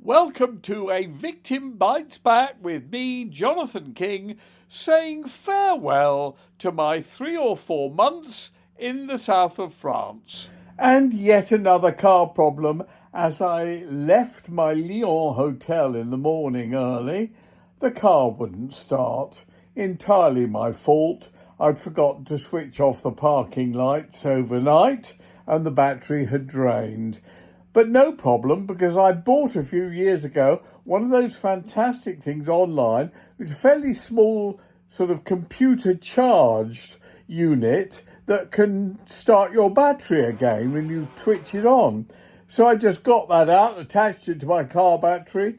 Welcome to A Victim Bites Back with me, Jonathan King, saying farewell to my 3 or 4 months in the south of France. And yet another car problem as I left my Lyon hotel in the morning early. The car wouldn't start. Entirely my fault. I'd forgotten to switch off the parking lights overnight and the battery had drained. But no problem, because I bought a few years ago one of those fantastic things online, which is a fairly small sort of computer charged unit that can start your battery again when you twitch it on. So I just got that out, attached it to my car battery.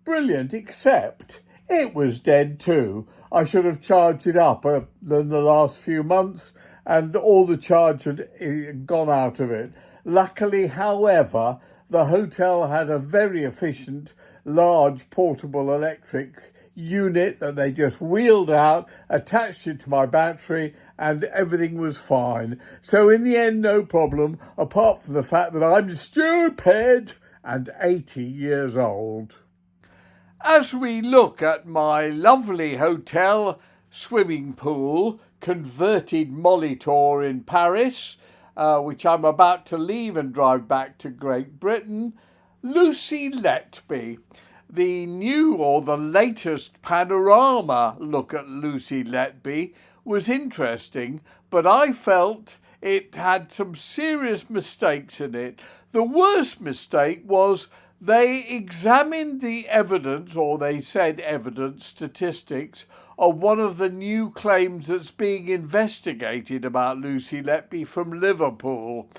Brilliant, except it was dead too. I should have charged it up in the last few months and all the charge had gone out of it. Luckily, however, the hotel had a very efficient, large portable electric unit that they just wheeled out, attached it to my battery, and everything was fine. So in the end, no problem, apart from the fact that I'm stupid and 80 years old. As we look at my lovely hotel, swimming pool, converted Molitor in Paris, which I'm about to leave and drive back to Great Britain, Lucy Letby. The new or the latest panorama look at Lucy Letby was interesting, but I felt it had some serious mistakes in it. The worst mistake was they examined the evidence, or they said evidence, statistics, of one of the new claims that's being investigated about Lucy Letby from Liverpool.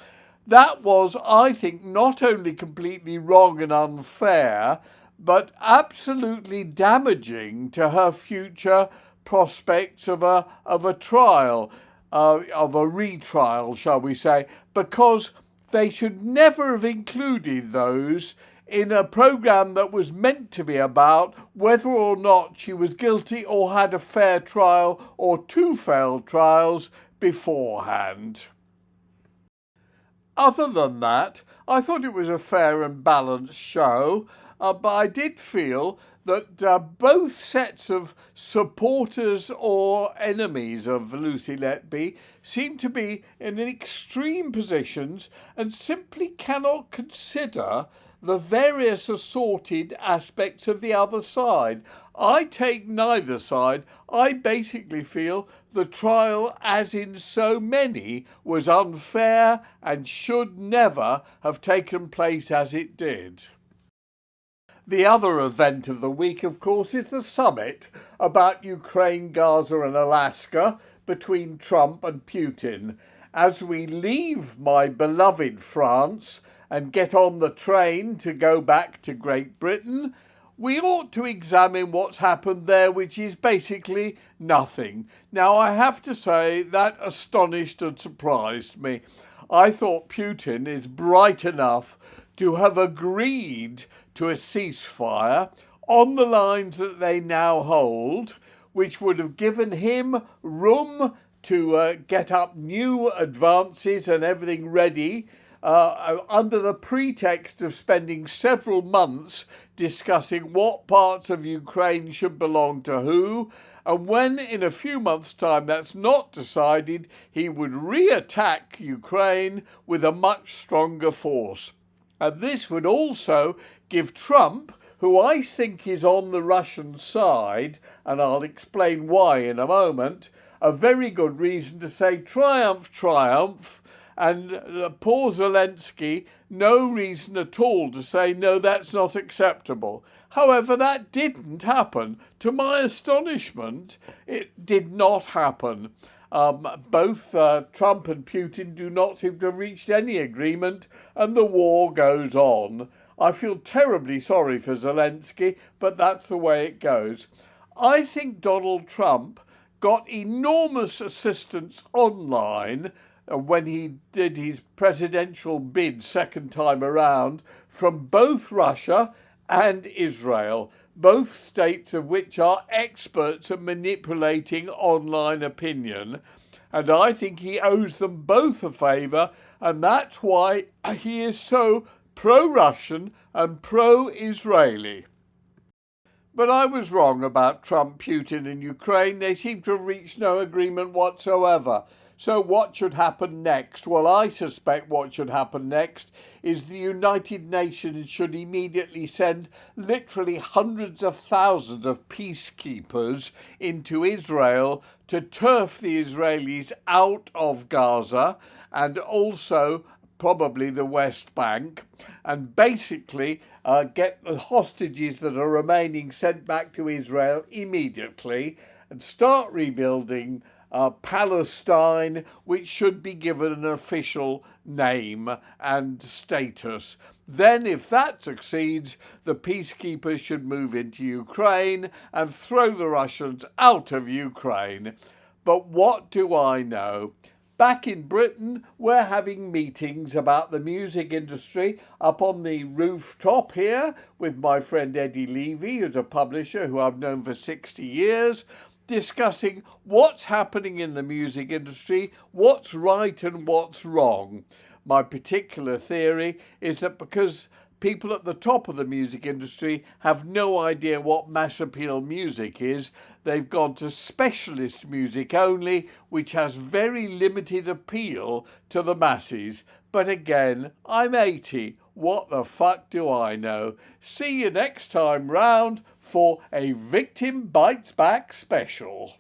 That was, I think, not only completely wrong and unfair, but absolutely damaging to her future prospects of a trial, of a retrial, shall we say, because they should never have included those in a programme that was meant to be about whether or not she was guilty or had a fair trial or 2 failed trials beforehand. Other than that, I thought it was a fair and balanced show, but I did feel that both sets of supporters or enemies of Lucy Letby seem to be in extreme positions and simply cannot consider the various assorted aspects of the other side. I take neither side. I basically feel the trial, as in so many, was unfair and should never have taken place as it did. The other event of the week, of course, is the summit about Ukraine, Gaza and Alaska between Trump and Putin. As we leave my beloved France and get on the train to go back to Great Britain, we ought to examine what's happened there, which is basically nothing. Now, I have to say that astonished and surprised me. I thought Putin is bright enough to have agreed to a ceasefire on the lines that they now hold, which would have given him room to get up new advances and everything ready, under the pretext of spending several months discussing what parts of Ukraine should belong to who, and when in a few months' time that's not decided, he would re-attack Ukraine with a much stronger force. And this would also give Trump, who I think is on the Russian side, and I'll explain why in a moment, a very good reason to say triumph, triumph, and poor Zelensky, no reason at all to say, no, that's not acceptable. However, that didn't happen. To my astonishment, it did not happen. Both Trump and Putin do not seem to have reached any agreement, and the war goes on. I feel terribly sorry for Zelensky, but that's the way it goes. I think Donald Trump got enormous assistance online when he did his presidential bid second time around from both Russia and Israel, both states of which are experts at manipulating online opinion. And I think he owes them both a favour, and that's why he is so pro-Russian and pro-Israeli. But I was wrong about Trump, Putin and Ukraine. They seem to have reached no agreement whatsoever. So what should happen next? Well, I suspect what should happen next is the United Nations should immediately send literally hundreds of thousands of peacekeepers into Israel to turf the Israelis out of Gaza and also probably the West Bank, and basically get the hostages that are remaining sent back to Israel immediately and start rebuilding Palestine, which should be given an official name and status. Then, if that succeeds, the peacekeepers should move into Ukraine and throw the Russians out of Ukraine. But what do I know? Back in Britain, we're having meetings about the music industry up on the rooftop here with my friend Eddie Levy, who's a publisher who I've known for 60 years, discussing what's happening in the music industry, what's right and what's wrong. My particular theory is that because people at the top of the music industry have no idea what mass appeal music is, they've gone to specialist music only, which has very limited appeal to the masses. But again, I'm 80. What the fuck do I know? See you next time round for a Victim Bites Back special.